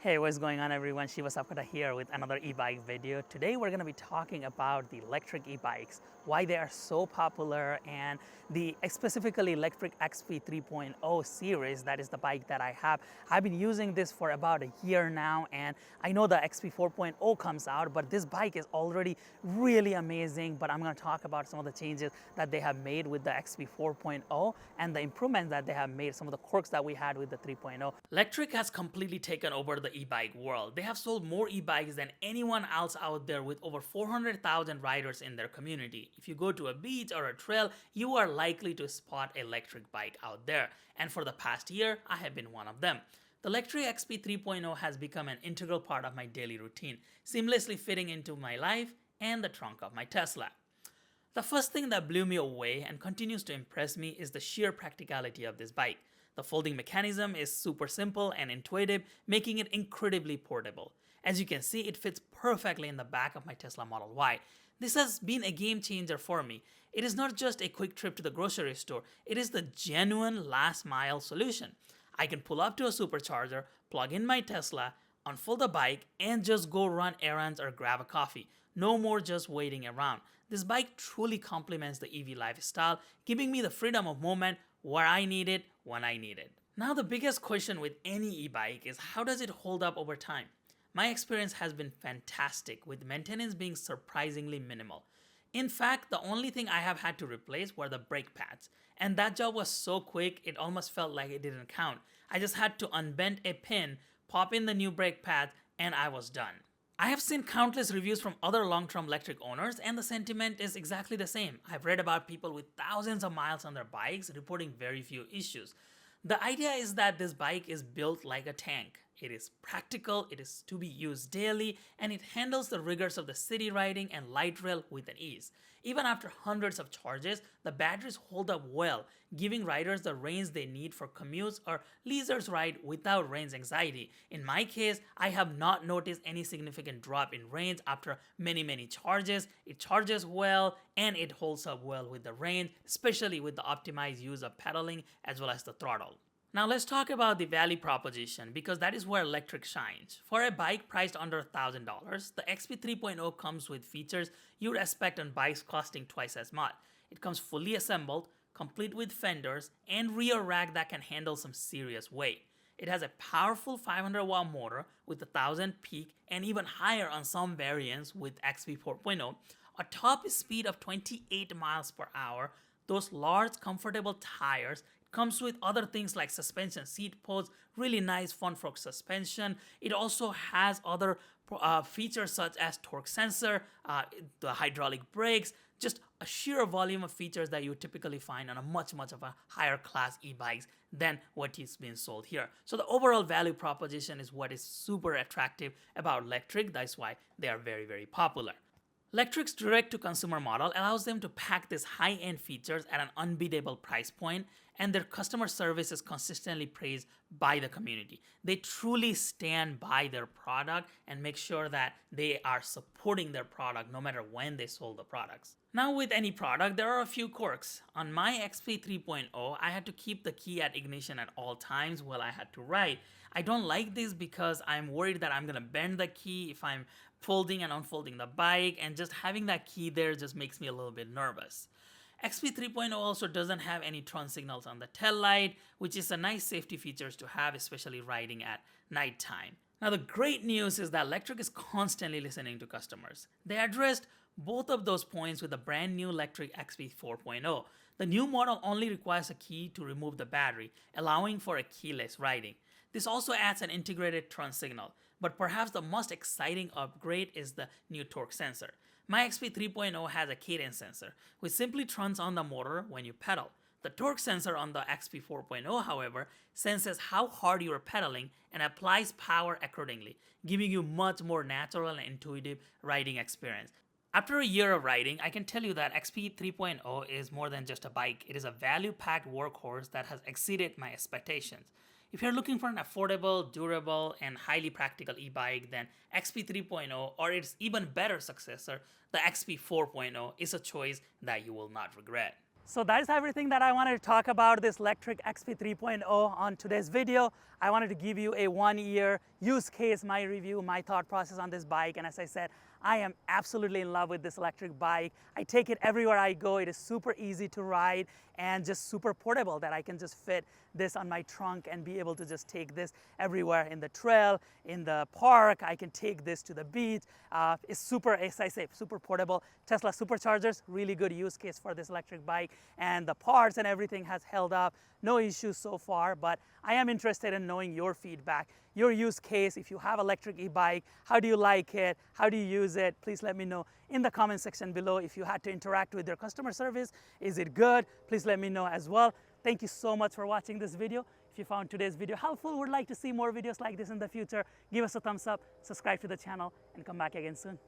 Hey, what's going on everyone? Shiva Sapkota here with another e-bike video. Today we're going to be talking about the electric e-bikes, why they are so popular, and the specifically Lectric XP 3.0 series. That is the bike that I have. I've been using this for about a year now, and I know the XP 4.0 comes out, but this bike is already really amazing. But I'm going to talk about some of the changes that they have made with the XP 4.0 and the improvements that they have made, some of the quirks that we had with the 3.0. Lectric has completely taken over the e-bike world. They have sold more e-bikes than anyone else out there, with over 400,000 riders in their community. If you go to a beach or a trail, you are likely to spot an electric bike out there. And for the past year, I have been one of them. The Lectric XP 3.0 has become an integral part of my daily routine, seamlessly fitting into my life and the trunk of my Tesla. The first thing that blew me away and continues to impress me is the sheer practicality of this bike. The folding mechanism is super simple and intuitive, making it incredibly portable. As you can see, it fits perfectly in the back of my Tesla Model Y. This has been a game changer for me. It is not just a quick trip to the grocery store, it is the genuine last mile solution. I can pull up to a supercharger, plug in my Tesla, unfold the bike, and just go run errands or grab a coffee. No more just waiting around. This bike truly complements the EV lifestyle, giving me the freedom of movement where I need it, when I need it. Now the biggest question with any e-bike is, how does it hold up over time? My experience has been fantastic, with maintenance being surprisingly minimal. In fact, the only thing I have had to replace were the brake pads, and that job was so quick it almost felt like it didn't count. I just had to unbend a pin, pop in the new brake pads, and I was done. I have seen countless reviews from other long-term electric owners, and the sentiment is exactly the same. I've read about people with thousands of miles on their bikes reporting very few issues. The idea is that this bike is built like a tank. It is practical, it is to be used daily, and it handles the rigors of the city riding and light rail with an ease. Even after hundreds of charges, the batteries hold up well, giving riders the range they need for commutes or leisure ride without range anxiety. In my case, I have not noticed any significant drop in range after many charges. It charges well and it holds up well with the range, especially with the optimized use of pedaling as well as the throttle. Now let's talk about the value proposition, because that is where electric shines. For a bike priced under $1,000, the XP 3.0 comes with features you would expect on bikes costing twice as much. It comes fully assembled, complete with fenders, and rear rack that can handle some serious weight. It has a powerful 500-watt motor with 1,000 peak and even higher on some variants with XP 4.0, a top speed of 28 miles per hour, those large comfortable tires. Comes with other things like suspension seat posts, really nice front fork suspension. It also has other features such as torque sensor, the hydraulic brakes, just a sheer volume of features that you typically find on a much of a higher class e-bikes than what is being sold here. So the overall value proposition is what is super attractive about Lectric. That's why they are very popular. Lectric's direct-to-consumer model allows them to pack these high-end features at an unbeatable price point, and their customer service is consistently praised by the community. They truly stand by their product and make sure that they are supporting their product no matter when they sold the products. Now with any product, there are a few quirks. On my XP 3.0, I had to keep the key at ignition at all times while I had to ride. I don't like this because I'm worried that I'm gonna bend the key if I'm folding and unfolding the bike, and just having that key there just makes me a little bit nervous. XP 3.0 also doesn't have any turn signals on the tail light, which is a nice safety feature to have, especially riding at nighttime. Now the great news is that Lectric is constantly listening to customers. They addressed both of those points with the brand new Lectric XP 4.0. The new model only requires a key to remove the battery, allowing for a keyless riding. This also adds an integrated turn signal, but perhaps the most exciting upgrade is the new torque sensor. My XP 3.0 has a cadence sensor, which simply turns on the motor when you pedal. The torque sensor on the XP 4.0, however, senses how hard you are pedaling and applies power accordingly, giving you much more natural and intuitive riding experience. After a year of riding, I can tell you that XP 3.0 is more than just a bike. It is a value-packed workhorse that has exceeded my expectations. If you're looking for an affordable, durable, and highly practical e-bike, then XP 3.0 or its even better successor, the XP 4.0, is a choice that you will not regret. So that is everything that I wanted to talk about this Lectric XP 3.0 on today's video. I wanted to give you a 1-year use case, my review, my thought process on this bike. And as I said, I am absolutely in love with this electric bike. I take it everywhere I go. It is super easy to ride and just super portable that I can just fit this on my trunk and be able to just take this everywhere in the trail, in the park. I can take this to the beach. It's super, as I say, super portable. Tesla Superchargers, really good use case for this electric bike. And the parts and everything has held up. No issues so far, but I am interested in knowing your feedback, your use case. If you have electric e-bike, how do you like it? How do you use it? Please let me know in the comment section below. If you had to interact with their customer service, is it good? Please let me know as well. Thank you so much for watching this video. If you found today's video helpful, would like to see more videos like this in the future, give us a thumbs up, subscribe to the channel, and come back again soon.